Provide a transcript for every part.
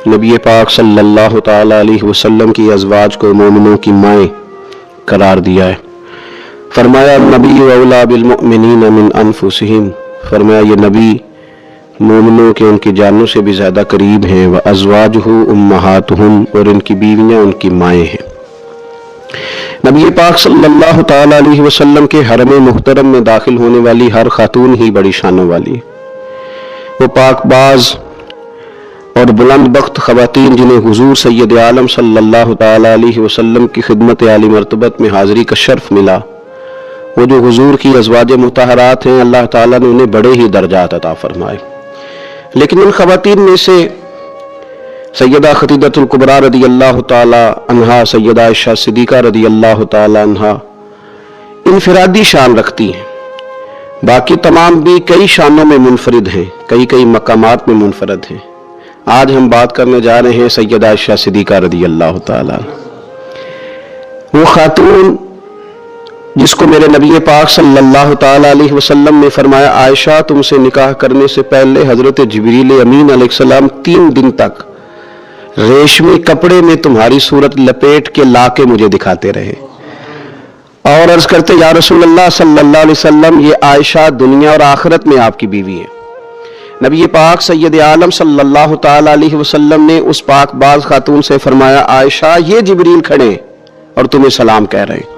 नबी पाक सल्लल्लाहु ताला अलैहि वसल्लम की अज़वाज को मोमिनों की माएँ करार दिया है। फरमाया नबी औला बिल मुमिनीन मिन अनफुसिहिम, फरमाया ये नबी मोमिनों के उनकी जानों से भी ज़्यादा करीब हैं। व अज़वाजुहु उम्महातुहुम, और इनकी बीवियाँ उनकी माएँ हैं। नबी पाक सल्लल्लाहु ताला अलैहि वसल्लम के हरम मुहतरम में दाखिल होने वाली हर खातून ही बड़ी शानों वाली है। वो पाकबाज और बुलंद बख्त ख़वातीन जिन्हें हुजूर सैयद आलम सल्लल्लाहु ताला अलैहि वसल्लम की खिदमत आली मर्तबत में हाज़िरी का शर्फ मिला, वो जो हुजूर की अज़वाज मुतहरात हैं, अल्लाह ताला ने उन्हें बड़े ही दर्जात अता फरमाए। लेकिन इन ख़वातीन में से सैयदा खदीजतुल कुबरा रदी अल्लाह ताला अन्हा, सैयदा आयशा सिद्दीक़ा रदी अल्लाह ताला अन्हा इनफिरादी शान रखती हैं। बाकी तमाम भी कई शानों में मुनफरिद हैं, कई कई मकामात में मुनफरद हैं। आज हम बात करने जा रहे हैं सैयदा आयशा सिद्दीक़ा रदी अल्लाह ताला, वो खातून जिसको मेरे नबी पाक सल्लल्लाहु ताला अलैहि वसल्लम ने फरमाया, आयशा तुमसे निकाह करने से पहले हजरत जिब्रील अमीन अलैहिस्सलाम 3 दिन तक रेशमी कपड़े में तुम्हारी सूरत लपेट के लाके मुझे दिखाते रहे और अर्ज करते, या रसूल अल्लाह सल्लल्लाहु अलैहि वसल्लम, ये आयशा दुनिया और आखिरत में आपकी बीवी है। नबी पाक सैयद आलम सल्लल्लाहु ताला अलैहि वसल्लम ने उस पाकबाज खातून से फरमाया, आयशा ये जिब्रील खड़े और तुम्हें सलाम कह रहे हैं।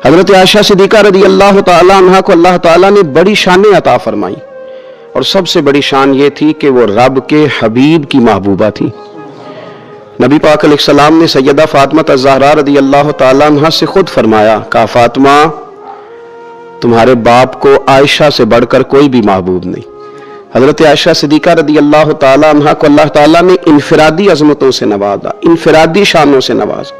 हजरत आयशा सिद्दीक़ा रदी अल्लाह ताला अन्हा को अल्लाह ताला ने बड़ी शानें अता फरमाई और सबसे बड़ी शान ये थी कि वो रब के हबीब की महबूबा थी। नबी पाक अलैहिस्सलाम ने सैयदा फातिमा अज़्ज़हरा रदी अल्लाह ताला अन्हा से खुद फरमाया, कहा फातिमा तुम्हारे बाप को आयशा से बढ़कर कोई भी महबूब नहीं। हजरत आयशा सिद्दीक़ा रदी अल्लाह ताला अन्हा को अल्लाह ताला ने इनफिरादी अजमतों से नवाजा, इनफिरादी शानों से नवाजा।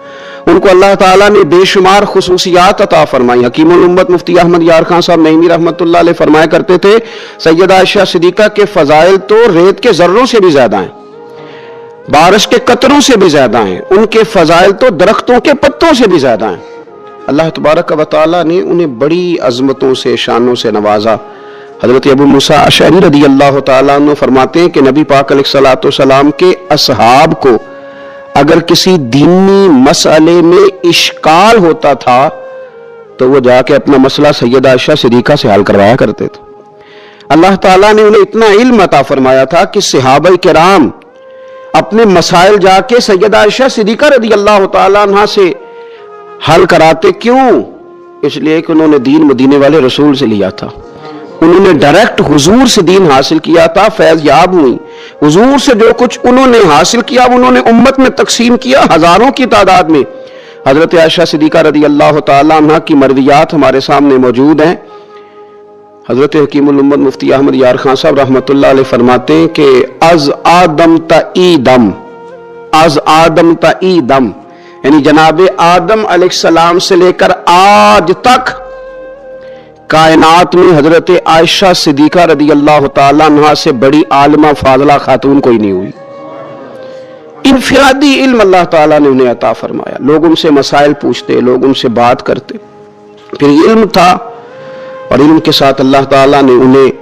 उनको अल्लाह ताला ने बेशुमार खुसूसियात अता फरमाई। हकीमुल उम्मत मुफ्ती अहमद यार खान साहब नईमी रहमतुल्लाह अलैह फरमाया करते थे, सैयदा आयशा सिद्दीक़ा के फजाइल तो रेत के जर्रों से भी ज्यादा हैं, बारिश के कतरों से भी ज्यादा हैं, उनके फजाइल तो दरख्तों के पत्तों से भी ज्यादा हैं। अल्लाह तबारक व तआला ने उन्हें बड़ी अजमतों से शानों से नवाजा। हजरत अबू मूसा अशअरी रदी अल्लाह तआला अन्हु फरमाते हैं कि नबी पाक अलैहिस्सलातु वस्सलाम के असहाब को अगर किसी दीनी मसले में इश्काल होता था तो वो जाके अपना मसला सैयदा आयशा सिद्दीक़ा से हल करवाया करते थे। अल्लाह ताला ने उन्हें इतना इल्म अता फरमाया था कि सहाबा किराम अपने मसाइल जाके सैयदा आयशा सिद्दीक़ा रदी अल्लाह ताला अन्हा से हल कराते। क्यों? इसलिए कि उन्होंने दीन मदीने वाले रसूल से लिया था, उन्होंने डायरेक्ट हुजूर से दीन हासिल किया था, फैज याब हुई। हुजूर से जो कुछ उन्होंने हासिल किया उन्होंने उम्मत में तकसीम किया हजारों की तादाद में। हजरत आयशा सिद्दीक़ा रदी अल्लाह ताला अन्हा की मरवियात हमारे सामने मौजूद हैं। हजरत हकीमुल उम्मत मुफ्ती अहमद यार खान साहब रहमतुल्लाह अलैह फरमाते हैं कि अज आदम ता ईदम यानी जनाब आदम अलैहिस्सलाम से लेकर आज तक कायनात में हजरत आयशा सिद्दीक़ा रदी अल्लाह ताला अन्हा से बड़ी आलिमा फाज़ला खातून कोई नहीं हुई। इनफिरादी इल्म अल्लाह ताला ने उन्हें अता फरमाया। लोग उनसे मसाइल पूछते, लोग उनसे बात करते, फिर इल्म था और इल्म के साथ अल्लाह ताला ने उन्हें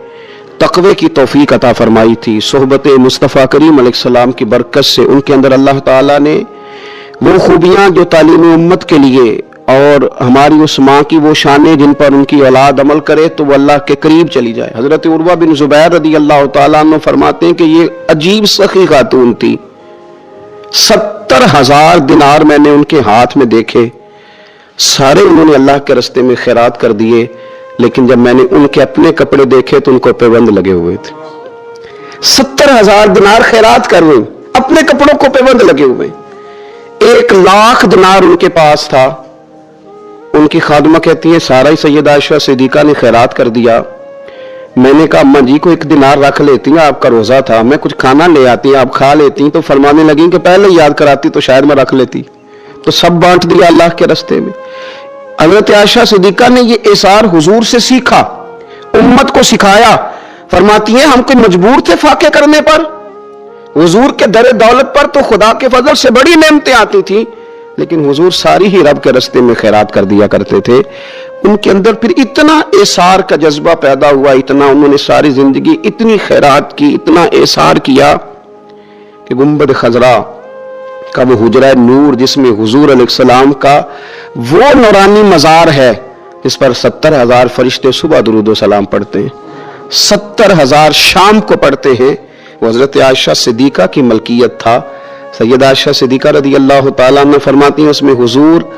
तक़वे की तौफीक अता फरमाई थी। सोहबत मुस्तफ़ा करीम अलैहिस्सलाम की बरकत से उनके अंदर अल्लाह ताला ने वो खूबियाँ जो तालीम उम्मत के लिए और हमारी उस माँ की वो शानें जिन पर उनकी औलाद अमल करे तो वो अल्लाह के करीब चली जाए। हजरत उर्वा बिन ज़ुबैर रदी अल्लाह ताला अन्हु फरमाते हैं कि ये अजीब सखी खातून थी। 70,000 दिनार मैंने उनके हाथ में देखे, सारे उन्होंने अल्लाह के रस्ते में खैरात कर दिए, लेकिन जब मैंने उनके अपने कपड़े देखे तो उनको पैबंद लगे हुए थे। 70,000 दिनार खैरात कर हुए, अपने कपड़ों को पैबंद लगे हुए। 1,00,000 दिनार उनके पास था। उनकी खादमा कहती है सारा ही सैयदा आयशा सिद्दीक़ा ने खैरात कर दिया। मैंने कहा अम्मा जी को 1 दिनार रख लेती हैं, आपका रोजा था, मैं कुछ खाना ले आती, आप खा लेती। तो फरमाने लगी कि पहले याद कराती तो शायद मैं रख लेती। तो सब बांट दिया अल्लाह के रास्ते में। हज़रत आयशा सिद्दीक़ा ने ये एसार हुजूर से सीखा, उम्मत को सिखाया। फरमाती हैं हम कोई मजबूर थे फाके करने पर, हुजूर के दर दौलत पर तो खुदा के फजल से बड़ी नेमतें आती थी, लेकिन हुजूर सारी ही रब के रास्ते में खैरात कर दिया करते थे। उनके अंदर फिर इतना एसार का जज्बा पैदा हुआ, इतना उन्होंने सारी जिंदगी इतनी खैरात की, इतना एसार किया कि गुंबद खजरा का वो हुजरा नूर जिसमें हुजूर अलैहिस्सलाम का वो नूरानी मज़ार है जिस पर 70,000 फरिश्ते सुबह दुरूद व सलाम पढ़ते हैं, 70,000 शाम को पढ़ते हैं। वो हज़रत आयशा सिद्दीक़ा की मलकियत था। सैयदा आयशा सिद्दीक़ा रज़ी अल्लाह ताला अन्हा फरमाती हैं उसमें हुजूर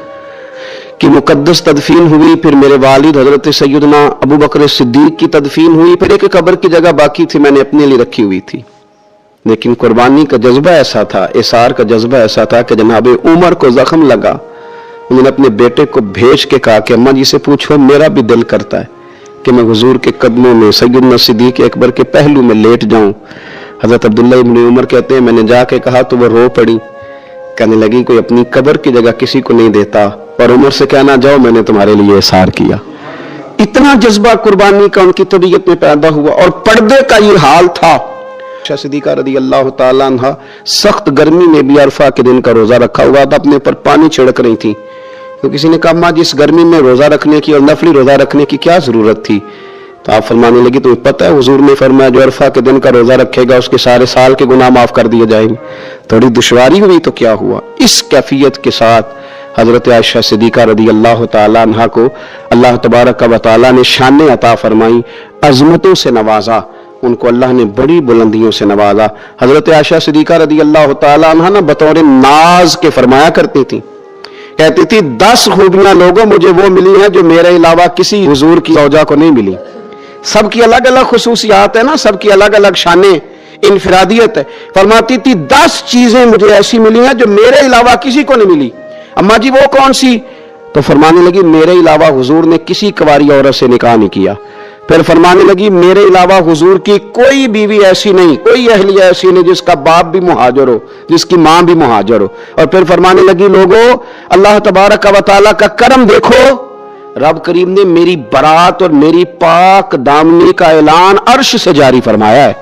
की मुकद्दस तदफीन हुई, फिर मेरे वालिद हज़रत सैयदना अबू बकर सिद्दीक की तदफीन हुई, फिर एक कब्र की जगह बाकी थी मैंने अपने लिए रखी हुई थी। लेकिन कुर्बानी का जज्बा ऐसा था, इसार का जज्बा ऐसा था कि जनाब उमर को जख्म लगा, उन्होंने अपने बेटे को भेज के कहा कि अम्मा जी से पूछो मेरा भी दिल करता है कि मैं हुजूर के कदमों में सैयदना सिद्दीक अकबर के पहलू में लेट जाऊं। हजरत अब्दुल्ला इब्न उमर कहते हैं मैंने जाके कहा तो वो रो पड़ी, कहने लगी कोई अपनी कब्र की जगह किसी को नहीं देता, और उमर से कहना जाओ मैंने तुम्हारे लिए इसार किया। इतना जज्बा कुर्बानी का उनकी तबीयत में पैदा हुआ। और पर्दे का ये हाल था। सिद्दीक़ा रज़ी अल्लाह ताला अन्हा सख्त गर्मी में भी अरफा के दिन का रोजा रखा हुआ था, अपने ऊपर पानी छिड़क रही थी। तो किसी ने कहा अम्मा जी इस गर्मी में रोजा रखने की और नफली रोजा रखने की क्या जरूरत थी? तो आप फरमाने लगी तुम्हें पता है हुजूर ने फरमाया जो अरफा के दिन का रोजा रखेगा उसके सारे साल के गुनाह माफ कर दिए जाएंगे। थोड़ी दुश्वारी हुई तो क्या हुआ। इस कैफियत के साथ हजरत आयशा सिद्दीक़ा रज़ी अल्लाह ताला अन्हा को अल्लाह तबारक व तआला ने शान अता फरमाई, अजमतों से नवाजा, उनको अल्लाह ने बड़ी बुलंदियों से नवाजा। हजरत आयशा सिद्दीक़ा रज़ी अल्लाह ताला अन्हा ना बतौर नाज के फरमाया करती थी, कहती थी 10 खूबियां लोगों मुझे वो मिली हैं जो मेरे अलावा किसी हुजूर की ज़ौजा को नहीं मिली। सबकी अलग अलग खुसूसियात है ना, सबकी अलग अलग शाने इनफरादियत है। फरमाती थी 10 चीजें मुझे ऐसी मिली हैं जो मेरे अलावा किसी को नहीं मिली। अम्मा जी वो कौन सी? तो फरमाने लगी मेरे अलावा हुजूर ने किसी कुंवारी औरत से निकाह नहीं किया। फिर फरमाने लगी मेरे अलावा हुजूर की कोई बीवी ऐसी नहीं, कोई अहलिया ऐसी नहीं जिसका बाप भी मुहाजिर हो, जिसकी मां भी मुहाजिर हो। और फिर फरमाने लगी लोगों अल्लाह तबारक व तआला का करम देखो, रब करीम ने मेरी बरात और मेरी पाक दामनी का ऐलान अर्श से जारी फरमाया है।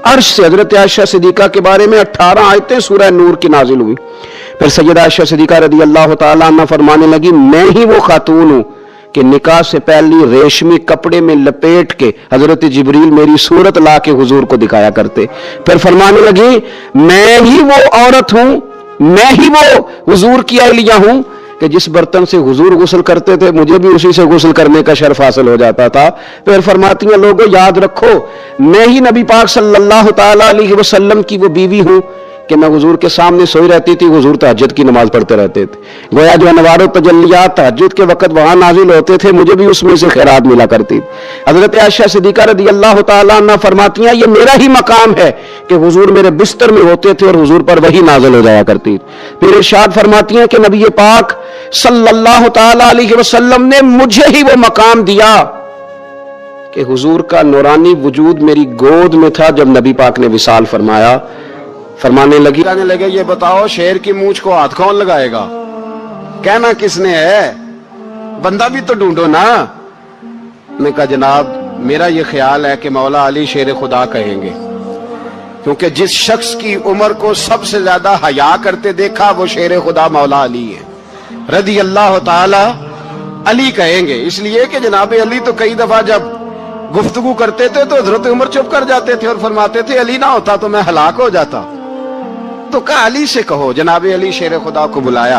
अर्श से हजरत आयशा सिद्दीक़ा के बारे में 18 आयतें सूरह नूर की नाजिल हुई। फिर सैयदा आयशा सिद्दीक़ा रज़ी अल्लाह ताला अन्हा फरमाने लगी मैं ही वो खातून हूं कि निकाह से पहले रेशमी कपड़े में लपेट के हजरत जिब्रील मेरी सूरत ला के हुजूर को दिखाया करते। फिर फरमाने लगी मैं ही वो औरत हूं, मैं ही वो हुजूर की अहलिया हूं कि जिस बर्तन से हुजूर गुस्ल करते थे मुझे भी उसी से गुस्ल करने का शर्फ हासिल हो जाता था। फिर फरमाती हैं लोगों याद रखो मैं ही नबी पाक सल्लल्लाहु ताला अलैहि वसल्लम की वो बीवी हूं कि मैं हुजूर के सामने सोई रहती थी, हुजूर तहज्जुद की नमाज पढ़ते रहते थे। गोया जो अनवार तजल्लियात तहज्जुद के वक्त वहां नाजिल होते थे मुझे भी उसमें से खैरात मिला करती। हजरत आयशा सिद्दीक़ा रज़ी अल्लाह ताला अन्हा फरमाती हैं ये मेरा ही मकाम है कि हुजूर मेरे बिस्तर में होते थे और हुजूर पर वही नाजिल हो जाया करती। फिर इरशाद फरमाती हैं कि नबी पाक सल्लल्लाहु ताला अलैहि वसल्लम ने मुझे ही वो मकाम दिया कि हुजूर का नूरानी वजूद मेरी गोद में था जब नबी पाक ने विसाल फरमाया। फरमाने लगी कहने लगे ये बताओ शेर की मूंछ को हाथ कौन लगाएगा? कहना किसने है? बंदा भी तो ढूंढो ना। मैं कहा जनाब मेरा ये ख्याल है कि मौला अली शेर खुदा कहेंगे, क्योंकि जिस शख्स की उम्र को सबसे ज्यादा हया करते देखा वो शेर खुदा मौला अली है रज़ी अल्लाह ताला अली कहेंगे। इसलिए कि जनाब अली तो कई दफा जब गुफ्तगू करते थे तो हजरत उमर चुप कर जाते थे और फरमाते थे अली ना होता तो मैं हलाक हो जाता। तो कहा अली से कहो। जनाब अली शेर खुदा को बुलाया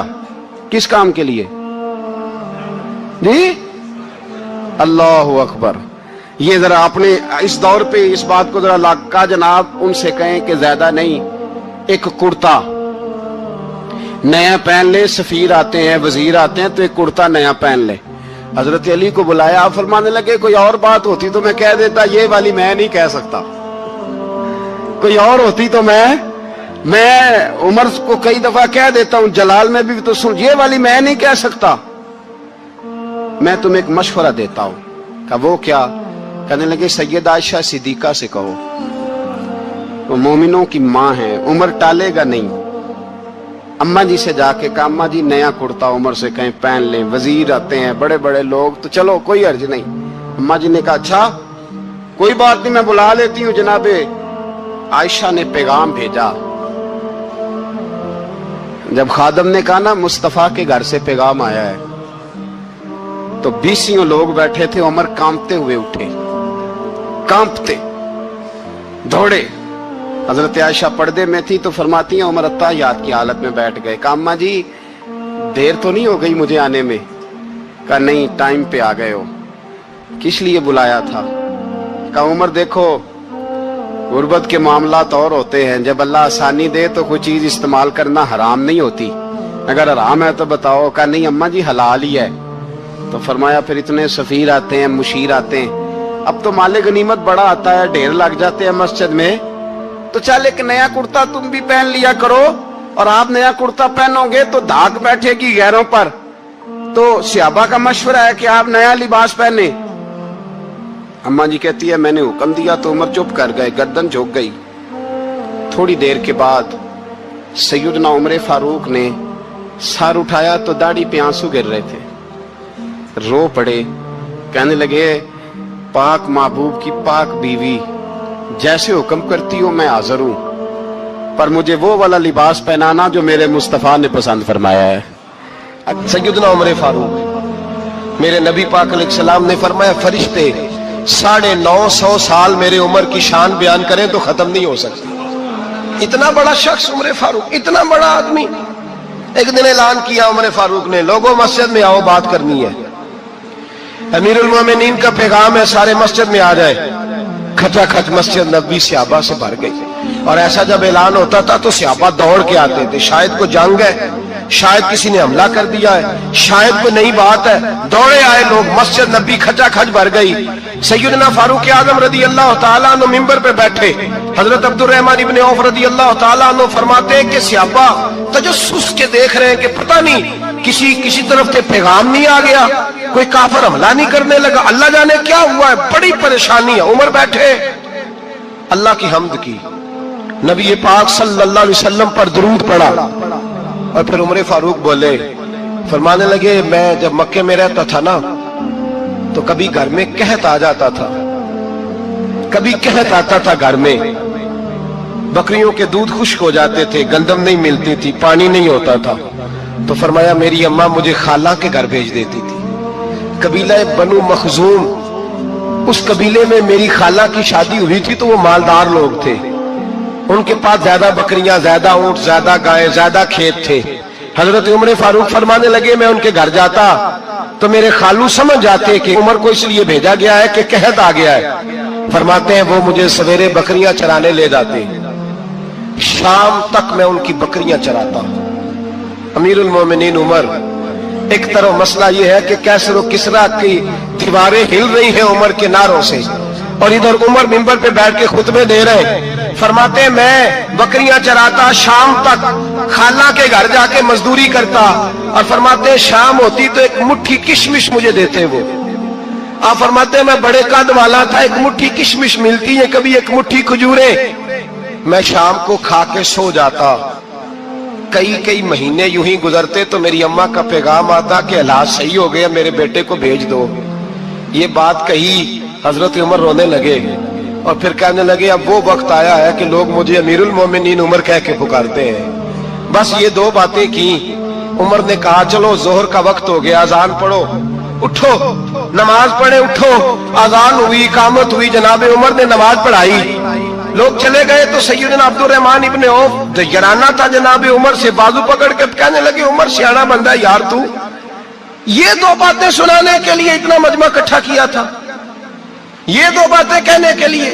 किस काम के लिए जी? अल्लाह अकबर। ये जरा अपने इस दौर पे इस बात को जरा लाका जनाब उनसे कहें कि ज्यादा नहीं, एक कुर्ता नया पहन ले, सफीर आते हैं वजीर आते हैं तो एक कुर्ता नया पहन ले। हजरत अली को बुलाया, आप फरमाने लगे कोई और बात होती तो मैं कह देता, ये वाली मैं नहीं कह सकता। कोई और होती तो मैं उमर को कई दफा कह देता हूं, जलाल में भी तो सुन, ये वाली मैं नहीं कह सकता। मैं तुम्हें एक मशवरा देता हूं। कहा वो क्या? कहने लगे सैयदा आयशा सिद्दीक़ा से कहो, वो मोमिनों की मां है, उमर टालेगा नहीं। अम्मा जी से जाके कहा अम्मा जी नया कुर्ता उमर से कहीं पहन लें, वजीर आते हैं बड़े बड़े लोग तो चलो कोई अर्ज नहीं। अम्मा जी ने कहा अच्छा कोई बात नहीं मैं बुला लेती हूँ। जनाबे आयशा ने पैगाम भेजा। जब खादम ने कहा ना मुस्तफा के घर से पैगाम आया है, तो 20 लोग बैठे थे। उमर कांपते हुए उठे, कांपते दौड़े, हजरत आयशा पर्दे में थी तो फरमाती हैं उमर अत्ताहियात की हालत में बैठ गए। कहा अम्मा जी देर तो नहीं हो गई मुझे आने में? कहा नहीं, टाइम पे आ गए हो। किस लिए बुलाया था? कहा उमर देखो, गुर्बत के मामलात और होते हैं, जब अल्लाह आसानी दे तो कोई चीज इस्तेमाल करना हराम नहीं होती, अगर हराम है तो बताओ। कहा नहीं अम्मा जी हलाल ही है। तो फरमाया फिर इतने सफीर आते हैं, मुशीर आते हैं, अब तो माले गनीमत बड़ा आता है, ढेर लग जाते हैं मस्जिद में, तो चल एक नया कुर्ता तुम भी पहन लिया करो, और आप नया कुर्ता पहनोगे तो धाक बैठेगी गैरों पर। तो सहाबा का मशवरा है कि आप नया लिबास पहने। अम्मा जी कहती है मैंने हुक्म दिया तो उमर चुप कर गए, गर्दन झुक गई। थोड़ी देर के बाद सैयदना उमर फारूक ने सर उठाया तो दाढ़ी पे आंसू गिर रहे थे, रो पड़े, कहने लगे पाक महबूब की पाक बीवी, जैसे हुक्म करती हो मैं हाजिर हूं, पर मुझे वो वाला लिबास पहनाना जो मेरे मुस्तफा ने पसंद फरमाया है। सैयदना उमर फारूक, मेरे नबी पाक अलैहिस्सलाम ने फरमाया फरिश्ते 950 साल मेरे उमर की शान बयान करें तो खत्म नहीं हो सकती। इतना बड़ा शख्स उमर फारूक, इतना बड़ा आदमी। एक दिन ऐलान किया उमर फारूक ने, लोगों मस्जिद में आओ, बात करनी है। अमीरुल मोमिनीन का पैगाम है, सारे मस्जिद में आ जाए। खचाखच मस्जिद नबी सहाबा से भर गई, और ऐसा जब ऐलान होता था तो सहाबा दौड़ के आते थे, शायद कोई जंग है, शायद किसी ने हमला कर दिया है, शायद कोई नई बात है। दौड़े आए लोग, मस्जिद नबी खचाखच भर गई। सैयदना फारूक आजम रदी अल्लाह तआला अन्हु मिंबर पे बैठे, हजरत अब्दुर रहमान इब्ने औफ रदी अल्लाह तआला अन्हु फरमाते हैं कि सहाबा तजस्सुस के देख रहे हैं कि पता नहीं किसी तरफ से पैगाम नहीं आ गया, कोई काफिर हमला नहीं करने लगा, अल्लाह जाने क्या हुआ है, बड़ी परेशानी है। उमर बैठे, अल्लाह की हम्द की, नबी पाक सल्लल्लाहु अलैहि वसल्लम पर दुरूद पढ़ा, और फिर उमर फारूक बोले, फरमाने लगे मैं जब मक्के में रहता था ना तो कभी घर में कहत आ जाता था, कभी कहत आता था घर में, बकरियों के दूध खुश्क हो जाते थे, गंदम नहीं मिलती थी, पानी नहीं होता था, तो फरमाया मेरी अम्मा मुझे खाला के घर भेज देती थी। कबीला बनु मखजूम, उस कबीले में मेरी खाला की शादी हुई थी तो वो मालदार लोग थे, उनके पास ज्यादा बकरियां, ज्यादा ऊंट, ज्यादा गाय, ज्यादा खेत थे। हजरत उमर फारूक फरमाने लगे मैं उनके घर जाता तो मेरे खालू समझ जाते कि उमर को इसलिए भेजा गया है कि कहत आ गया है। फरमाते हैं वो मुझे सवेरे बकरियां चराने ले जाते, शाम तक मैं उनकी बकरियां चराता। अमीरुल मोमिनीन उमर, एक तरफ मसला यह है कि कैसर और किसरा की दीवारें हिल रही हैं उमर के नारों से, और इधर उमर मिंबर पे बैठ के खुतबे दे रहे हैं। फरमाते हैं मैं बकरियां चराता, शाम तक खाला के घर जाके मजदूरी करता, और फरमाते हैं शाम होती तो एक मुट्ठी किशमिश मुझे देते वो। आप फरमाते हैं मैं बड़े कद वाला था, एक मुट्ठी किशमिश मिलती है, कभी एक मुट्ठी खजूरे, मैं शाम को खा के सो जाता। कई महीने यूं ही गुजरते तो मेरी अम्मा का पैगाम आता कि हालात सही हो गए, मेरे बेटे को भेज दो। ये बात कही, हजरत उमर रोने लगे और फिर कहने लगे अब वो वक्त आया है कि लोग मुझे अमीरुल मोमिनीन उमर कह के पुकारते हैं। बस ये दो बातें की। उमर ने कहा चलो जोहर का वक्त हो गया, अजान पढ़ो, उठो नमाज पढ़े, उठो। अजान हुई, इकामत हुई, जनाबे उमर ने नमाज पढ़ाई, लोग चले गए तो सैयदना अब्दुर रहमान इब्ने औफ यराना था जनाबे उमर से, बाजू पकड़ के कहने लगे उमर सियाना बंदा यार तू ये दो बातें सुनाने के लिए इतना मजमा इकट्ठा किया था, ये दो बातें कहने के लिए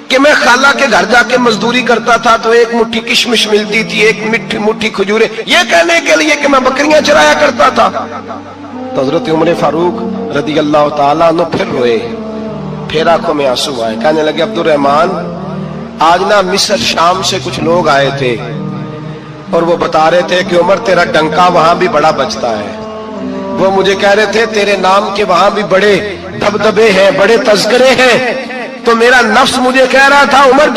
कि मैं खाला के घर जाके मजदूरी करता था तो एक मुट्ठी किशमिश मिलती थी, एक मुट्ठी खजूरे, ये कहने के लिए कि मैं बकरियां चराया करता था। तो हजरत उमर फारूक रदी अल्लाह तआला अन्हु फिर रोए, फिर आंखों में आंसू आए। कहने लगे अब्दुर रहमान आज ना मिस्र शाम से कुछ लोग आए थे और वो बता रहे थे कि उमर तेरा डंका वहां भी बड़ा बजता है। वो मुझे कह रहे थे तेरे नाम के वहां भी बड़े दबदबे हैं, बड़े तस्करे हैं। तो मेरा नफ्स मुझे कह रहा था उमर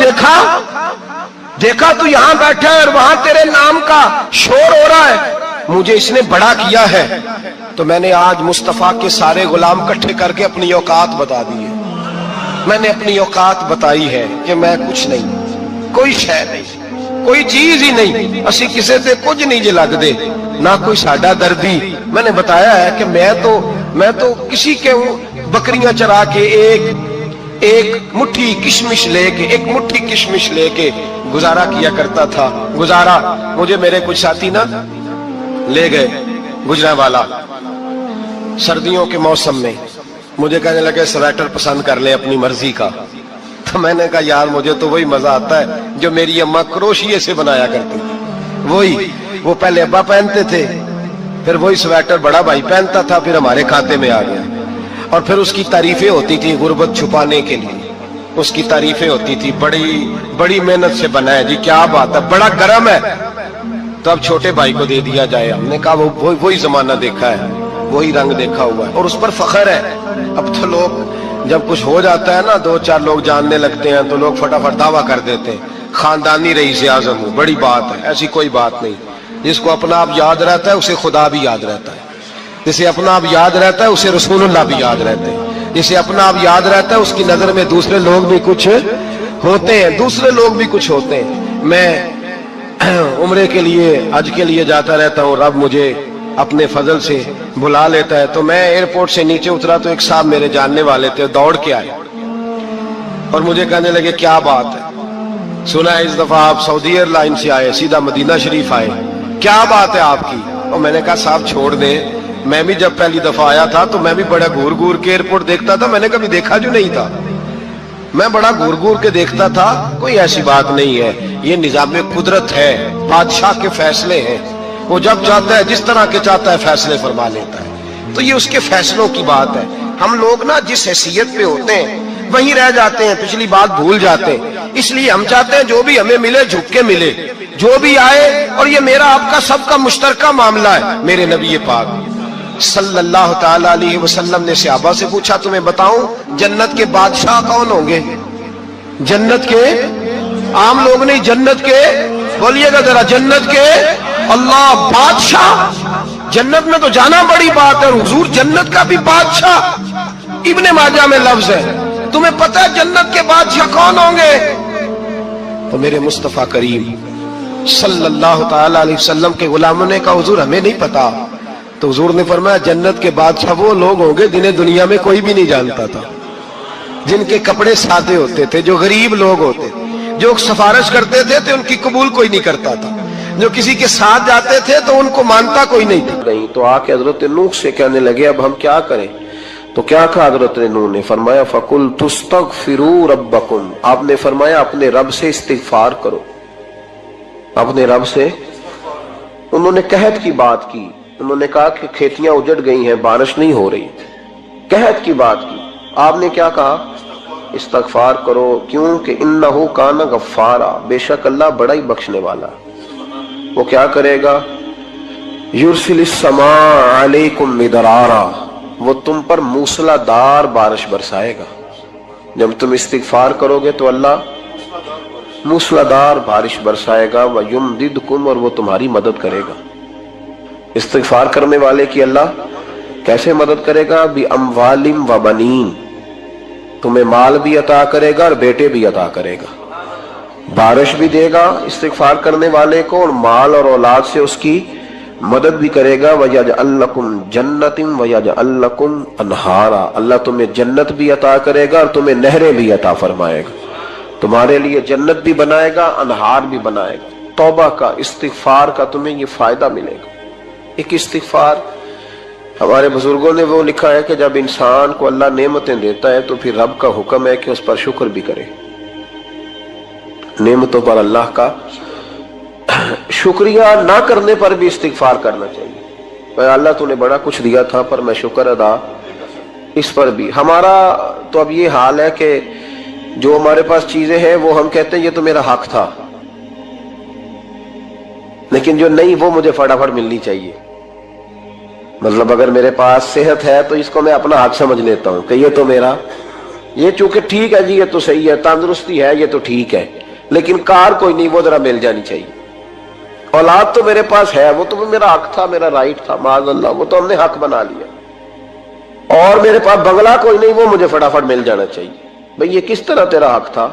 देखा तू यहां बैठा है और वहां तेरे नाम का शोर हो रहा है, मुझे इसने बड़ा किया है। तो मैंने आज मुस्तफा के सारे गुलाम इकट्ठे करके अपनी औकात बता दी है। मैंने अपनी औकात बताई है कि मैं कुछ नहीं, कोई शय नहीं, कोई चीज ही नहीं, असी किसी से कुछ नहीं जे लगदे, ना कोई साडा दर्दी। मैंने बताया है कि मैं तो किसी के बकरियां चरा के एक एक मुट्ठी किशमिश लेके गुजारा किया करता था। गुजारा, मुझे मेरे कुछ साथी ना ले गए गुजरांवाला सर्दियों के मौसम में, मुझे कहने लगे स्वेटर पसंद कर ले अपनी मर्जी का। तो मैंने कहा यार मुझे तो वही मजा आता है जो मेरी अम्मा क्रोशिये से बनाया करती थी, वही वो पहले अब्बा पहनते थे, फिर वही स्वेटर बड़ा भाई पहनता था, फिर हमारे खाते में आ गया। और फिर उसकी तारीफें होती थी गुर्बत छुपाने के लिए, उसकी तारीफें होती थी, बड़ी मेहनत से बना है जी, क्या बात है, बड़ा गर्म है। तो अब छोटे भाई को दे दिया जाए। हमने कहा वही जमाना देखा है, वही रंग देखा हुआ है और उस पर फख्र है। अब तो लोग जब कुछ हो जाता है ना, 2-4 लोग जानने लगते हैं तो लोग फटाफट दावा कर देते हैं खानदानी रईस आज़म हूं, बड़ी बात है। ऐसी कोई बात नहीं। जिसको अपना आप याद रहता है उसे खुदा भी याद रहता है, जिसे अपना आप याद रहता है उसे रसूलुल्लाह भी याद रहते हैं, जिसे अपना आप याद रहता है उसकी नजर में दूसरे लोग भी कुछ होते हैं। मैं उम्रे के लिए, हज के लिए जाता रहता हूँ, रब मुझे अपने फजल से बुला लेता है। तो मैं एयरपोर्ट से नीचे उतरा तो एक साहब मेरे जानने वाले थे, दौड़ के आए और मुझे कहने लगे क्या बात है, सुना है इस दफा आप सऊदी एयरलाइन से आए, सीधा मदीना शरीफ आए, क्या बात है आपकी। और मैंने कहा साहब छोड़ दे, मैं भी जब पहली दफा आया था तो मैं भी बड़ा घूर घूर के एयरपोर्ट देखता था, मैंने कभी देखा जो नहीं था, मैं बड़ा घूर घूर के देखता था, कोई ऐसी बात नहीं है, ये निजाम कुदरत है, बादशाह के फैसले हैं, वो जब चाहता है जिस तरह के चाहता है फैसले फरमा लेता है। तो ये उसके फैसलों की बात है। हम लोग ना जिस हैसियत पे होते हैं वहीं रह जाते हैं, पिछली बात भूल जाते हैं। इसलिए हम चाहते हैं जो भी हमें मिले झुक के मिले, जो भी आए, और ये मेरा आपका सबका मुश्तरका मामला है। मेरे नबी पाक सल्लल्लाहु ताला अलैहि वसल्लम ने सहाबा से पूछा तुम्हें बताऊं जन्नत के बादशाह कौन होंगे? जन्नत के आम लोग नहीं, जन्नत के, बोलिएगा जरा, जन्नत के अल्लाह बादशाह। जन्नत में तो जाना बड़ी बात है, हुजूर जन्नत का भी बादशाह। इब्ने माजा में लफ्ज है, तुम्हें पता है जन्नत के बादशाह कौन होंगे? तो मेरे मुस्तफा करीम सल्लल्लाहु ताला अलैहि वसल्लम के गुलामों ने कहा हुजूर हमें नहीं पता। तो हुजूर ने फरमाया जन्नत के बादशाह वो लोग होंगे जिन्हें दुनिया में कोई भी नहीं जानता था, जिनके कपड़े सादे होते थे, जो गरीब लोग होते थे, जो सिफारिश करते थे तो उनकी कबूल कोई नहीं करता था, जो किसी के साथ जाते थे तो उनको मानता कोई नहीं था। नहीं तो आके हजरत नूह से कहने लगे अब हम क्या करें? तो क्या कहा हजरत नूह ने? फरमाया फकुल तुस्तगफिरू रब्बकुम, आपने फरमाया अपने रब से इस्तिगफार करो, अपने रब से। उन्होंने कहत की बात की, उन्होंने कहा कि खेतियां उजड़ गई हैं, बारिश नहीं हो रही, कहत की बात की। आपने क्या कहा? इस्तगफार करो, क्यों कि इन्नहु काना गफ्फारा, बेशक अल्लाह बड़ा ही बख्शने वाला। वो क्या करेगा? युरसिलिस समा अलैकुम मिदरारा, वो तुम पर मूसलाधार बारिश बरसाएगा। जब तुम इस्तिगफार करोगे तो अल्लाह मूसलाधार बारिश बरसाएगा। व युमदिदकुम, और वो तुम्हारी मदद करेगा। इस्तिगफार करने वाले की अल्लाह कैसे मदद करेगा? बि अमवालिम व बनीन, तुम्हें माल भी अता करेगा और बेटे भी अता करेगा, बारिश भी देगा इस्तिगफार करने वाले को, और माल और औलाद से उसकी मदद भी करेगा। वयजअल लकुम जन्नतिन वयजअल लकुम अनहारा, अल्लाह तुम्हें जन्नत भी अता करेगा और तुम्हें नहरें भी अता फरमाएगा, तुम्हारे लिए जन्नत भी बनाएगा, अनहार भी बनाएगा। तौबा का, इस्तिगफार का तुम्हें ये फायदा मिलेगा। एक इस्तिगफार, हमारे बुजुर्गों ने वो लिखा है कि जब इंसान को अल्लाह नेमतें देता है तो फिर रब का हुक्म है कि उस पर शुक्र भी करे, नेमतों पर अल्लाह का शुक्रिया ना करने पर भी इस्तिगफार करना चाहिए। भाई अल्लाह तूने बड़ा कुछ दिया था पर मैं शुक्र अदा इस पर भी। हमारा तो अब ये हाल है कि जो हमारे पास चीजें हैं वो हम कहते हैं ये तो मेरा हक था, लेकिन जो नहीं वो मुझे फटाफट मिलनी चाहिए। मतलब अगर मेरे पास सेहत है तो इसको मैं अपना हक समझ लेता हूं कि ये तो मेरा, ये चूंकि ठीक है जी, ये तो सही है, तंदुरुस्ती है, ये तो ठीक है, लेकिन कार कोई नहीं, वो जरा मिल जानी चाहिए। औलाद तो मेरे पास है, वो तो मेरा हक था, मेरा राइट था, माज़अल्लाह वो तो हमने हक बना लिया। और मेरे पास बंगला कोई नहीं, वो मुझे फटाफट मिल जाना चाहिए। भाई ये किस तरह तेरा हक था,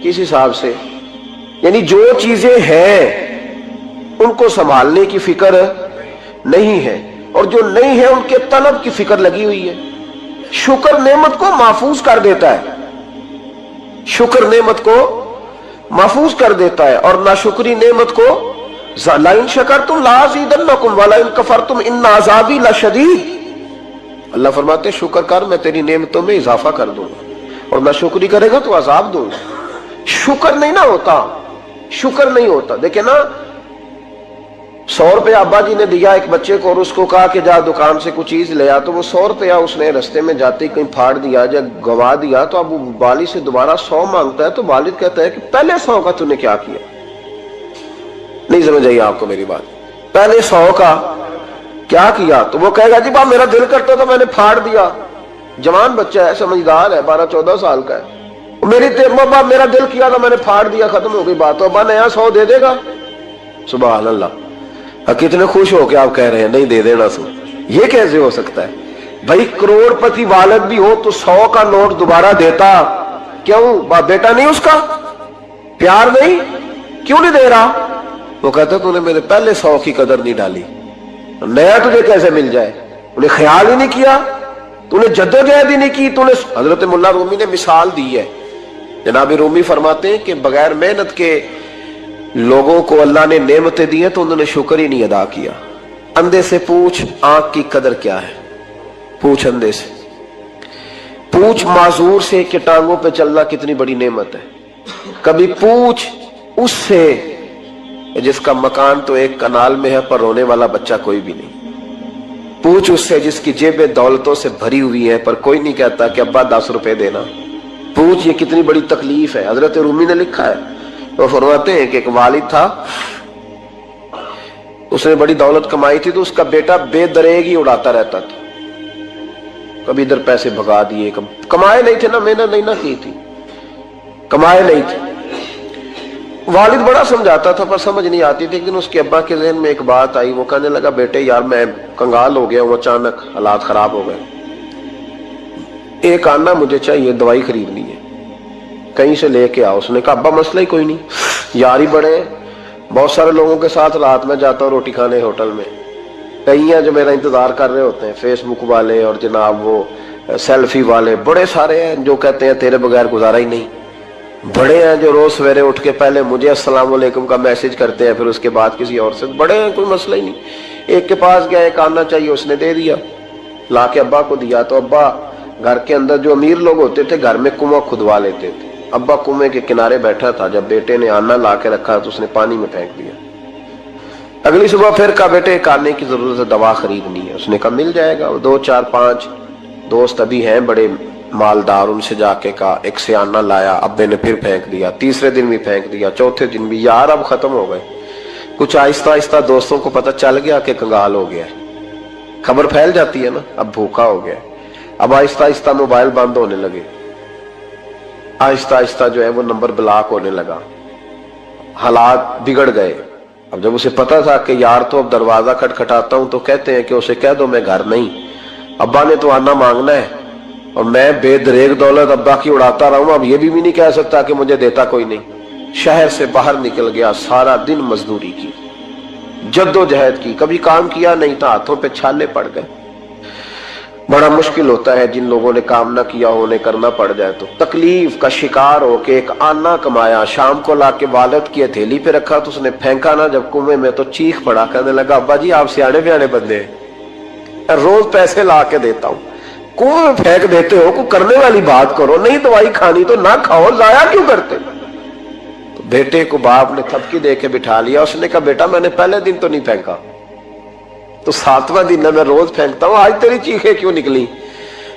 किस हिसाब से? यानी जो चीजें हैं उनको संभालने की फिक्र नहीं है, और जो नहीं है उनके तलब की फिक्र लगी हुई है। शुक्र नेमत को महफूज कर देता है, शुक्र नेमत को महफूज कर देता है, और नाशुक्री नेमत को लाइन शकरतुम लाज़ीदन्नकुम वलाइन कफरतुम इन्ना अज़ाबी लशदीद। अल्लाह फरमाते शुक्र कर, मैं तेरी नेमतों में इजाफा कर दूंगा, और नाशुक्री करेगा तो अजाब दूंगा। शुक्र नहीं ना होता, शुक्र नहीं होता। देखे ना, 100 रुपया अब्बा जी ने दिया एक बच्चे को और उसको कहा कि जा दुकान से कुछ चीज ले आ, तो वो 100 रुपया उसने रास्ते में जाते ही कहीं फाड़ दिया या गवा दिया, तो अब वो वालिद से दोबारा 100 मांगता है, तो वालिद कहता है कि पहले 100 का तूने क्या किया। नहीं समझ आई आपको मेरी बात? पहले 100 का क्या किया? तो वो कहेगा जी बाप मेरा दिल करता था मैंने फाड़ दिया। जवान बच्चा है, समझदार है, 12-14 साल का है, मेरा दिल किया था मैंने फाड़ दिया, खत्म हो गई बात। तो अब्बा नया 100 दे देगा? सुभान अल्लाह। कितने खुश हो के आप कह रहे हैं नहीं दे देना सो, ये कैसे हो सकता है भाई? करोड़पति वालिद भी हो तो 100 का नोट दोबारा देता क्यों? बेटा नहीं उसका, प्यार नहीं, क्यों नहीं दे रहा? वो कहता तूने मेरे पहले 100 की कदर नहीं डाली, नया तुझे कैसे मिल जाए? तूने ख्याल ही नहीं किया, तूने जद्दोजहद ही नहीं की। तूने हजरत मुल्ला रूमी ने मिसाल दी है, जनाब रूमी फरमाते हैं कि बगैर मेहनत के लोगों को अल्लाह ने नेमतें दी हैं तो उन्होंने शुक्र ही नहीं अदा किया। अंधे से पूछ आंख की कदर क्या है, पूछ अंधे से, पूछ माजूर से कि टांगों पे चलना कितनी बड़ी नेमत है। कभी पूछ उससे जिसका मकान तो एक कनाल में है पर रोने वाला बच्चा कोई भी नहीं। पूछ उससे जिसकी जेबें दौलतों से भरी हुई है पर कोई नहीं कहता कि अब्बा 10 रुपए देना। पूछ ये कितनी बड़ी तकलीफ है। हजरत रूमी ने लिखा है, वो फरमाते हैं कि एक वालिद था, उसने बड़ी दौलत कमाई थी तो उसका बेटा बेदरेग ही उड़ाता रहता था, कभी इधर पैसे भगा दिए, कमाए नहीं थे ना, मेहनत नहीं ना की थी, कमाए नहीं थे। वालिद बड़ा समझाता था पर समझ नहीं आती थी। लेकिन उसके अब्बा के ज़हन में एक बात आई, वो कहने लगा बेटे यार मैं कंगाल हो गया हूं, अचानक हालात खराब हो गए, एक आना मुझे चाहिए, दवाई खरीदनी है, कहीं से लेके आओ। उसने कहा अब्बा मसला ही कोई नहीं, यार ही बड़े हैं, बहुत सारे लोगों के साथ रात में जाता हूँ रोटी खाने होटल में, कई हैं जो मेरा इंतजार कर रहे होते हैं, फेसबुक वाले और जनाब वो सेल्फी वाले, बड़े सारे हैं जो कहते हैं तेरे बगैर गुजारा ही नहीं, बड़े हैं जो रोज सवेरे उठ के पहले मुझे अस्सलाम वालेकुम का मैसेज करते हैं फिर उसके बाद किसी और से, बड़े हैं, कोई मसला ही नहीं। एक के पास गया, एक आना चाहिए, उसने दे दिया, ला के अब्बा को दिया। तो अब्बा घर के अंदर जो अमीर लोग होते थे घर में कुआं खुदवा लेते थे, अब्बा कुएं के किनारे बैठा था, जब बेटे ने आना ला के रखा तो उसने पानी में फेंक दिया। अगली सुबह फिर कहा बेटे एक आने की जरूरत है, दवा खरीदनी है। उसने कहा मिल जाएगा। 2, 4, 5 दोस्त अभी हैं बड़े मालदार, उनसे जाके कहा, एक से आना लाया, अब्बे ने फिर फेंक दिया, तीसरे दिन भी फेंक दिया, चौथे दिन भी। यार अब खत्म हो गए। कुछ आहिस्ता आहिस्ता दोस्तों को पता चल गया कि कंगाल हो गया, खबर फैल जाती है ना, अब भूखा हो गया। अब आहिस्ता आहिस्ता मोबाइल बंद होने लगे, आहिस्ता आहिस्ता जो है वो नंबर ब्लॉक होने लगा, हालात बिगड़ गए। अब जब उसे पता था कि यार तो अब दरवाजा खटखटाता हूं तो कहते हैं कि उसे कह दो मैं घर नहीं, अब्बा ने तो आना मांगना है और मैं बेदरेग दौलत अब्बा की उड़ाता रहा हूं, अब ये भी नहीं कह सकता कि मुझे देता कोई नहीं। शहर से बाहर निकल गया, सारा दिन मजदूरी की, जद्दोजहद की, कभी काम किया नहीं था, हाथों पे छाले पड़ गए। बड़ा मुश्किल होता है जिन लोगों ने काम ना किया हो, उन्हें करना पड़ जाए तो। तकलीफ का शिकार होके एक आना कमाया, शाम को लाके वालिद की हथेली पे रखा तो उसने फेंका ना जब कुएं में तो चीख पड़ा, कहने लगा अब्बा जी आप सियाने बियाने बंदे हैं, रोज पैसे ला के देता हूं, कुएं में फेंक देते हो, को करने वाली बात करो, नहीं दवाई खानी तो ना खाओ, जाया क्यों करते? तो बेटे को बाप ने थपकी दे के बिठा लिया। उसने कहा बेटा मैंने पहले दिन तो नहीं फेंका, तो 7वां दिन है, मैं रोज फेंकता हूं, आज तेरी चीखें क्यों निकली?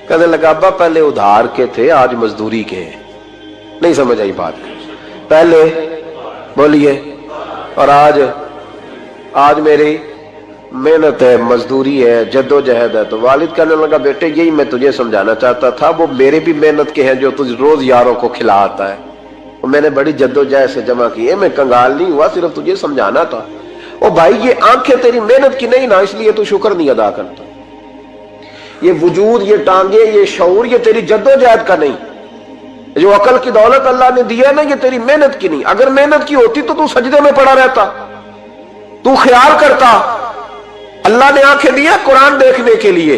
कहने लगा अब्बा पहले उधार के थे, आज मजदूरी के हैं। नहीं समझ आई बात? पहले बोलिए, और आज मेरी मेहनत है, मजदूरी है, जद्दोजहद है। तो वालिद कहने लगा बेटे यही मैं तुझे समझाना चाहता था, वो मेरे भी मेहनत के हैं जो तुझ रोज यारों को खिलाता है, वो मैंने बड़ी जद्दोजहद से जमा की है, मैं कंगाल नहीं हुआ, सिर्फ तुझे समझाना था। ओ भाई ये आंखें तेरी मेहनत की नहीं ना, इसलिए तू शुक्र नहीं अदा करता। ये वजूद, ये टांगे, ये शऊर, ये तेरी जद्दोजहद का नहीं। जो अकल की दौलत अल्लाह ने दी है ना, ये तेरी मेहनत की नहीं। अगर मेहनत की होती तो तू सजदे में पड़ा रहता, तू ख्याल करता। अल्लाह ने आंखें दी है कुरान देखने के लिए,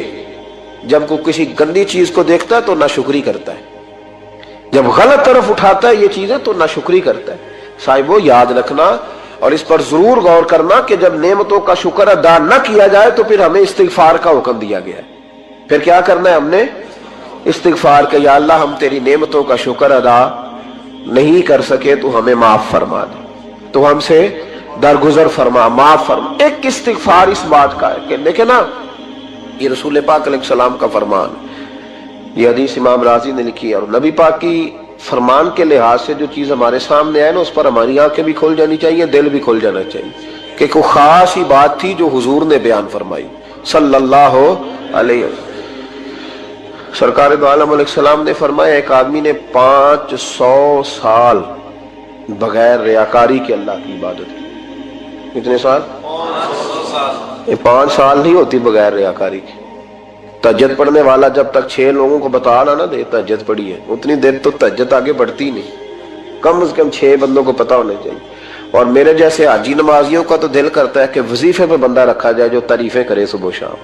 جب کوئی کسی گندی چیز کو دیکھتا ہے تو ناشکری کرتا ہے، جب غلط طرف اٹھاتا ہے یہ چیزیں تو ناشکری کرتا ہے۔ صاحبو یاد رکھنا اور اس پر ضرور غور کرنا کہ جب نعمتوں کا شکر ادا نہ کیا جائے تو پھر ہمیں استغفار کا حکم دیا گیا ہے۔ پھر کیا کرنا ہے ہم نے؟ استغفار کہ یا اللہ ہم تیری نعمتوں کا شکر ادا نہیں کر سکے تو ہمیں معاف فرما دے، تو ہم سے درگزر فرما، معاف فرما۔ ایک استغفار اس بات کا ہے کہ دیکھیں نا، یہ رسول پاک علیہ السلام کا فرمان، یہ حدیث امام رازی نے لکھی ہے، اور نبی پاک کی فرمان کے لحاظ سے جو چیز ہمارے سامنے آئے نا اس پر ہماری آنکھیں بھی کھل جانی چاہیے، دل بھی کھل جانا چاہیے کہ کوئی خاص ہی بات تھی جو حضور نے بیان فرمائی صلی اللہ علیہ وسلم۔ سرکار دو عالم علیہ السلام نے فرمایا ایک آدمی نے 500 سال بغیر ریاکاری کے اللہ کی عبادت کی۔ کتنے سال؟ 500 سال۔ یہ 5 سال نہیں ہوتی بغیر ریاکاری کی۔ تہجد پڑھنے والا جب تک 6 لوگوں کو بتا نہ دے تہجد پڑھی ہے، اتنی دیر تو تہجد آگے بڑھتی نہیں، کم از کم 6 بندوں کو پتا ہونے چاہیے۔ اور میرے جیسے حاجی نمازیوں کا تو دل کرتا ہے کہ وظیفے پہ بندہ رکھا جائے جو تعریفیں کرے صبح و شام،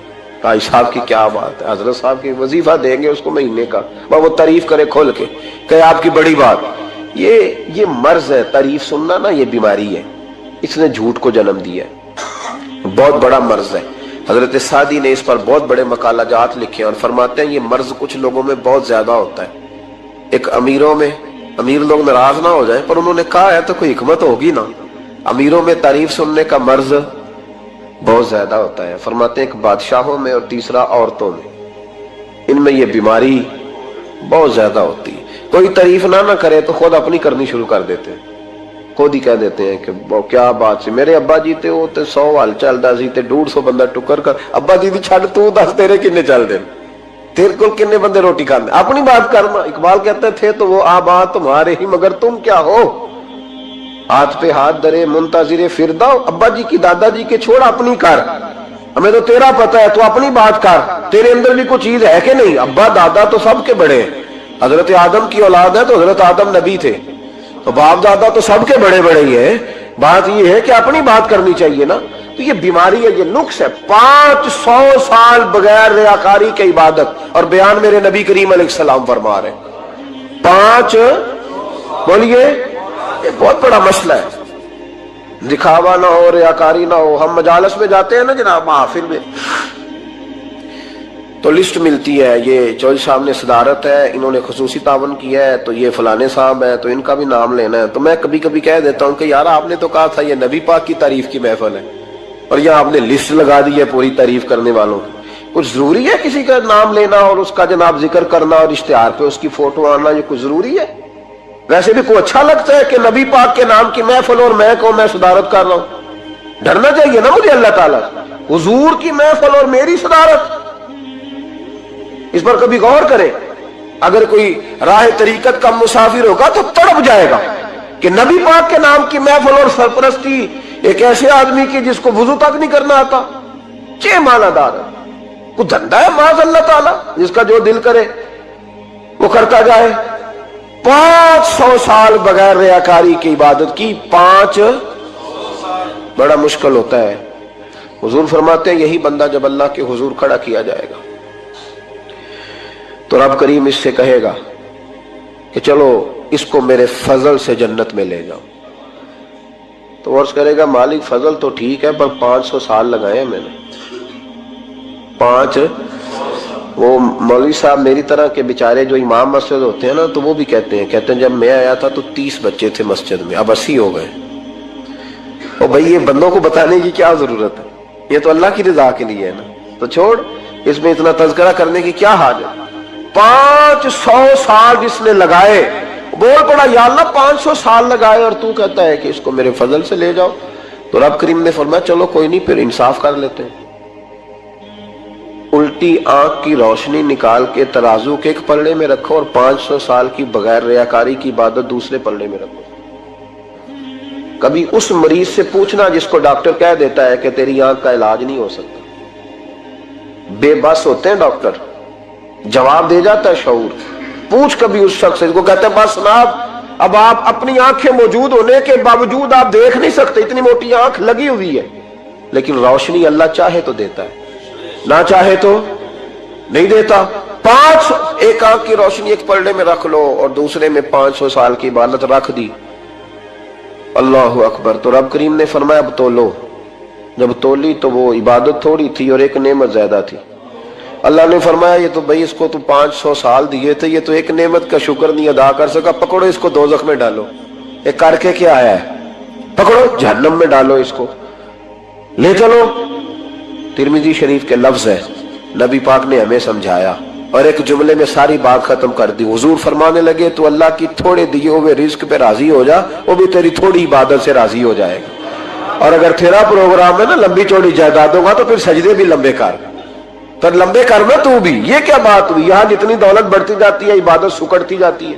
حاجی صاحب کی کیا بات ہے، حضرت صاحب کی وظیفہ دیں گے اس کو مہینے کا، وہ تعریف کرے کھول کے کہ آپ کی بڑی بات۔ یہ مرض ہے، تعریف سننا نا یہ بیماری ہے، اس نے جھوٹ کو جنم دیا ہے، بہت بڑا مرض ہے۔ حضرت سعدی نے اس پر بہت بڑے مقالہ جات لکھے اور فرماتے ہیں یہ مرض کچھ لوگوں میں بہت زیادہ ہوتا ہے۔ ایک امیروں میں، امیر لوگ ناراض نہ ہو جائیں پر انہوں نے کہا ہے تو کوئی حکمت ہوگی نا، امیروں میں تعریف سننے کا مرض بہت زیادہ ہوتا ہے۔ فرماتے ہیں ایک بادشاہوں میں اور تیسرا عورتوں میں، ان میں یہ بیماری بہت زیادہ ہوتی ہے۔ کوئی تعریف نہ کرے تو خود اپنی کرنی شروع کر دیتے ہیں، خود ہی کہہ دیتے ہیں کہ کیا بات سے میرے ابا جی تے وہ تے 100 حال چلدا سی تے 150 بندہ ٹکر کر، ابا جی دی چھڑ تو دس تیرے کنے چل دے، تیرے کو کنے بندے روٹی کھاندے، اپنی بات کرنا۔ اقبال کہتے تھے تو وہ آبا تمہارے ہی مگر تم کیا ہو، ہاتھ پہ ہاتھ درے منتظر فردہ، ابا جی کی دادا جی کے چھوڑ اپنی کر، ہمیں تو تیرا پتہ ہے تو اپنی بات کر، تیرے اندر بھی کوئی چیز ہے کہ نہیں۔ ابا دادا تو سب کے بڑے ہیں، حضرت آدم کی اولاد ہے تو حضرت آدم نبی تھے، تو باپ دادا تو سب کے بڑے بڑے ہی ہیں، بات یہ ہے کہ اپنی بات کرنی چاہیے نا۔ تو یہ بیماری ہے، یہ نقص ہے، 500 سال بغیر ریاکاری کی عبادت، اور بیان میرے نبی کریم علیہ السلام فرما رہے ہیں 5، بولیے، یہ بہت بڑا مسئلہ ہے، دکھاوا نہ ہو، ریاکاری نہ ہو۔ ہم مجالس میں جاتے ہیں نا جناب، محافل میں، تو لسٹ ملتی ہے، یہ چودھری صاحب نے صدارت ہے، انہوں نے خصوصی تعاون کیا ہے، تو یہ فلانے صاحب ہے تو ان کا بھی نام لینا ہے۔ تو میں کبھی کبھی کہہ دیتا ہوں کہ یار آپ نے تو کہا تھا یہ نبی پاک کی تعریف کی محفل ہے، اور یہاں آپ نے لسٹ لگا دی ہے پوری تعریف کرنے والوں کی۔ کچھ ضروری ہے کسی کا نام لینا اور اس کا جناب ذکر کرنا اور اشتہار پہ اس کی فوٹو آنا، یہ کچھ ضروری ہے؟ ویسے بھی کوئی اچھا لگتا ہے کہ نبی پاک کے نام کی محفل اور میں کو میں صدارت کر رہا ہوں؟ ڈرنا چاہیے نا مجھے اللہ تعالیٰ، حضور کی محفل اور میری صدارت، اس پر کبھی غور کریں۔ اگر کوئی راہ طریقت کا مسافر ہوگا تو تڑپ جائے گا کہ نبی پاک کے نام کی محفل اور سرپرستی ایک ایسے آدمی کی جس کو وضو تک نہیں کرنا آتا، چھ معنی دار ہے، کوئی دھندا ہے معاذ اللہ تعالیٰ، جس کا جو دل کرے وہ کرتا جائے۔ 500 سال بغیر ریاکاری کی عبادت کی، 5 بڑا مشکل ہوتا ہے۔ حضور فرماتے ہیں یہی بندہ جب اللہ کے حضور کھڑا کیا جائے گا تو رب کریم اس سے کہے گا کہ چلو اس کو میرے فضل سے جنت میں لے جاؤ، تو عرض کرے گا مالک فضل تو ٹھیک ہے پر 500 سال لگائے ہیں میں نے، 5۔ وہ مولوی صاحب میری طرح کے بیچارے جو امام مسجد ہوتے ہیں نا تو وہ بھی کہتے ہیں جب میں آیا تھا تو 30 بچے تھے مسجد میں، اب 80 ہو گئے۔ اور بھائی یہ بندوں کو بتانے کی کیا ضرورت ہے، یہ تو اللہ کی رضا کے لیے ہے نا، تو چھوڑ اس میں اتنا تذکرہ کرنے کی کیا حاجت ہے۔ 500 سال جس نے لگائے، بول پڑا یا اللہ 500 سال لگائے اور تو کہتا ہے کہ اس کو میرے فضل سے لے جاؤ، تو رب کریم نے فرمایا چلو کوئی نہیں، پھر انصاف کر لیتے ہیں، الٹی آنکھ کی روشنی نکال کے ترازو کے ایک پلڑے میں رکھو اور 500 سال کی بغیر ریاکاری کی عبادت دوسرے پلڑے میں رکھو۔ کبھی اس مریض سے پوچھنا جس کو ڈاکٹر کہہ دیتا ہے کہ تیری آنکھ کا علاج نہیں ہو سکتا، بے بس ہوتے ہیں ڈاکٹر، جواب دے جاتا ہے شعور۔ پوچھ کبھی اس شخص سے کو کہتے ہیں بس جناب اب آپ اپنی آنکھیں موجود ہونے کے باوجود آپ دیکھ نہیں سکتے، اتنی موٹی آنکھ لگی ہوئی ہے، لیکن روشنی اللہ چاہے تو دیتا ہے، نہ چاہے تو نہیں دیتا. 5 ایک آنکھ کی روشنی ایک پلڑے میں رکھ لو اور دوسرے میں 500 سال کی عبادت رکھ دی. اللہ اکبر. تو رب کریم نے فرمایا اب تولو. جب تولی تو وہ عبادت تھوڑی تھی اور ایک نعمت زیادہ تھی. اللہ نے فرمایا یہ تو بھائی اس کو تو 500 سال دیے تھے, یہ تو ایک نعمت کا شکر نہیں ادا کر سکا, پکڑو اس کو دوزخ میں ڈالو. یہ کر کے کیا آیا ہے؟ پکڑو جہنم میں ڈالو اس کو, لے چلو. ترمذی شریف کے لفظ ہے, نبی پاک نے ہمیں سمجھایا اور ایک جملے میں ساری بات ختم کر دی. حضور فرمانے لگے تو اللہ کی تھوڑے دیے ہوئے رزق پہ راضی ہو جا, وہ بھی تیری تھوڑی عبادت سے راضی ہو جائے گا. اور اگر تیرا پروگرام ہے نا لمبی چوڑی جائیدادوں کا, تو پھر سجدے بھی لمبے کر, پھر لمبے کرنا تو بھی. یہ کیا بات ہوئی؟ یہاں جتنی دولت بڑھتی جاتی ہے عبادت سکڑتی جاتی ہے,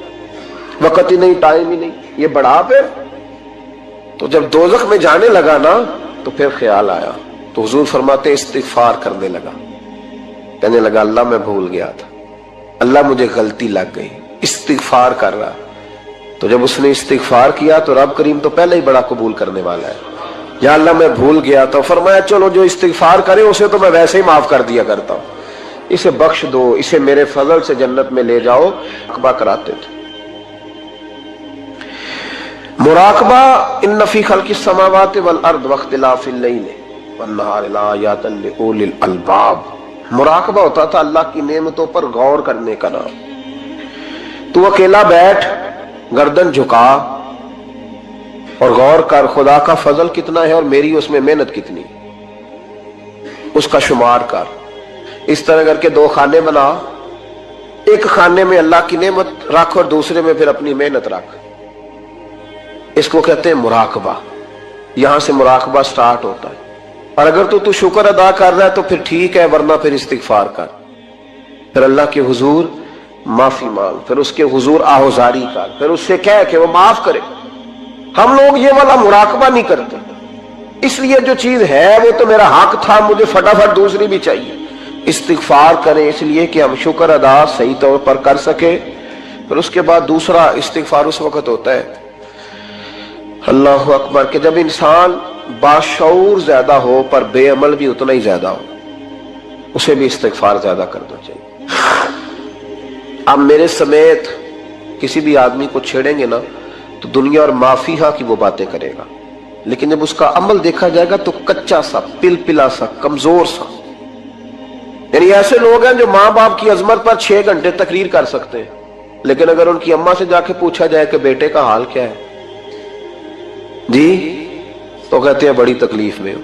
وقت ہی نہیں, ٹائم ہی نہیں. یہ بڑھا پھر. تو جب دوزخ میں جانے لگا نا تو پھر خیال آیا, تو حضور فرماتے استغفار کرنے لگا, کہنے لگا اللہ میں بھول گیا تھا, اللہ مجھے غلطی لگ گئی. استغفار کر رہا. تو جب اس نے استغفار کیا تو رب کریم تو پہلے ہی بڑا قبول کرنے والا ہے. یا اللہ میں بھول گیا تو فرمایا چلو جو استغفار کرے اسے تو میں ویسے ہی معاف کر دیا کرتا ہوں, اسے بخش دو, اسے میرے فضل سے جنت میں لے جاؤ. مراقبہ کراتے تھے. مراقبہ ان فی خلق السماوات والارض واختلاف اللیل والنہار لآیات لأولی الالباب. مراقبہ ہوتا تھا اللہ کی نعمتوں پر غور کرنے کا نام. تو اکیلا بیٹھ, گردن جھکا اور غور کر خدا کا فضل کتنا ہے اور میری اس میں محنت کتنی, اس کا شمار کر. اس طرح کر کے 2 خانے بنا, ایک خانے میں اللہ کی نعمت رکھ اور دوسرے میں پھر اپنی محنت رکھ. اس کو کہتے ہیں مراقبہ. یہاں سے مراقبہ سٹارٹ ہوتا ہے. اور اگر تو شکر ادا کر رہا ہے تو پھر ٹھیک ہے, ورنہ پھر استغفار کر, پھر اللہ کے حضور معافی مانگ, پھر اس کے حضور آہوزاری کر, پھر اس سے کہہ کہ وہ معاف کرے. ہم لوگ یہ والا مراقبہ نہیں کرتے, اس لیے جو چیز ہے وہ تو میرا حق تھا, مجھے فٹافٹ دوسری بھی چاہیے. استغفار کریں اس لیے کہ ہم شکر ادا صحیح طور پر کر سکے. پھر اس کے بعد دوسرا استغفار اس وقت ہوتا ہے اللہ اکبر کہ جب انسان باشعور زیادہ ہو پر بے عمل بھی اتنا ہی زیادہ ہو, اسے بھی استغفار زیادہ کرنا چاہیے. اب میرے سمیت کسی بھی آدمی کو چھیڑیں گے نا تو دنیا اور مافیہ کی وہ باتیں کرے گا, لیکن جب اس کا عمل دیکھا جائے گا تو کچا سا, پلپلا سا, کمزور سا. یعنی ایسے لوگ ہیں جو ماں باپ کی عظمت پر 6 گھنٹے تقریر کر سکتے ہیں, لیکن اگر ان کی اماں سے جا کے پوچھا جائے کہ بیٹے کا حال کیا ہے جی, تو کہتے ہیں بڑی تکلیف میں ہو,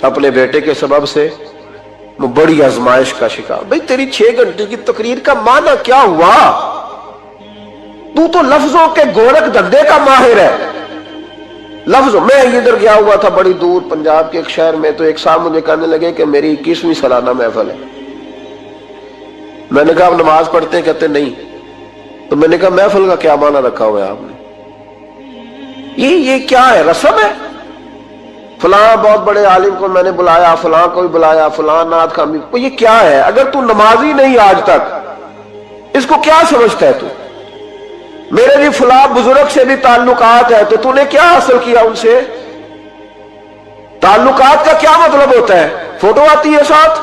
اپنے بیٹے کے سبب سے وہ بڑی آزمائش کا شکار. بھئی تیری 6 گھنٹے کی تقریر کا معنی کیا ہوا؟ تو لفظوں کے گورکھ دھندے کا ماہر ہے. لفظوں میں ادھر گیا ہوا تھا بڑی دور پنجاب کے ایک شہر میں, تو ایک صاحب مجھے کہنے لگے کہ میری 21ویں سالانہ محفل ہے. میں نے کہا آپ نماز پڑھتے ہیں؟ کہتے نہیں. تو میں نے کہا محفل کا کیا معنی رکھا ہوا ہے آپ نے؟ یہ کیا ہے, رسم ہے؟ فلاں بہت بڑے عالم کو میں نے بلایا, فلاں کو بھی بلایا, فلاں نعت خامی. یہ کیا ہے؟ اگر تو نمازی نہیں آج تک, اس کو کیا سمجھتا ہے تو؟ میرے بھی فلاں بزرگ سے بھی تعلقات ہے, تو نے کیا حاصل کیا ان سے؟ تعلقات کا کیا مطلب ہوتا ہے؟ فوٹو آتی ہے ساتھ,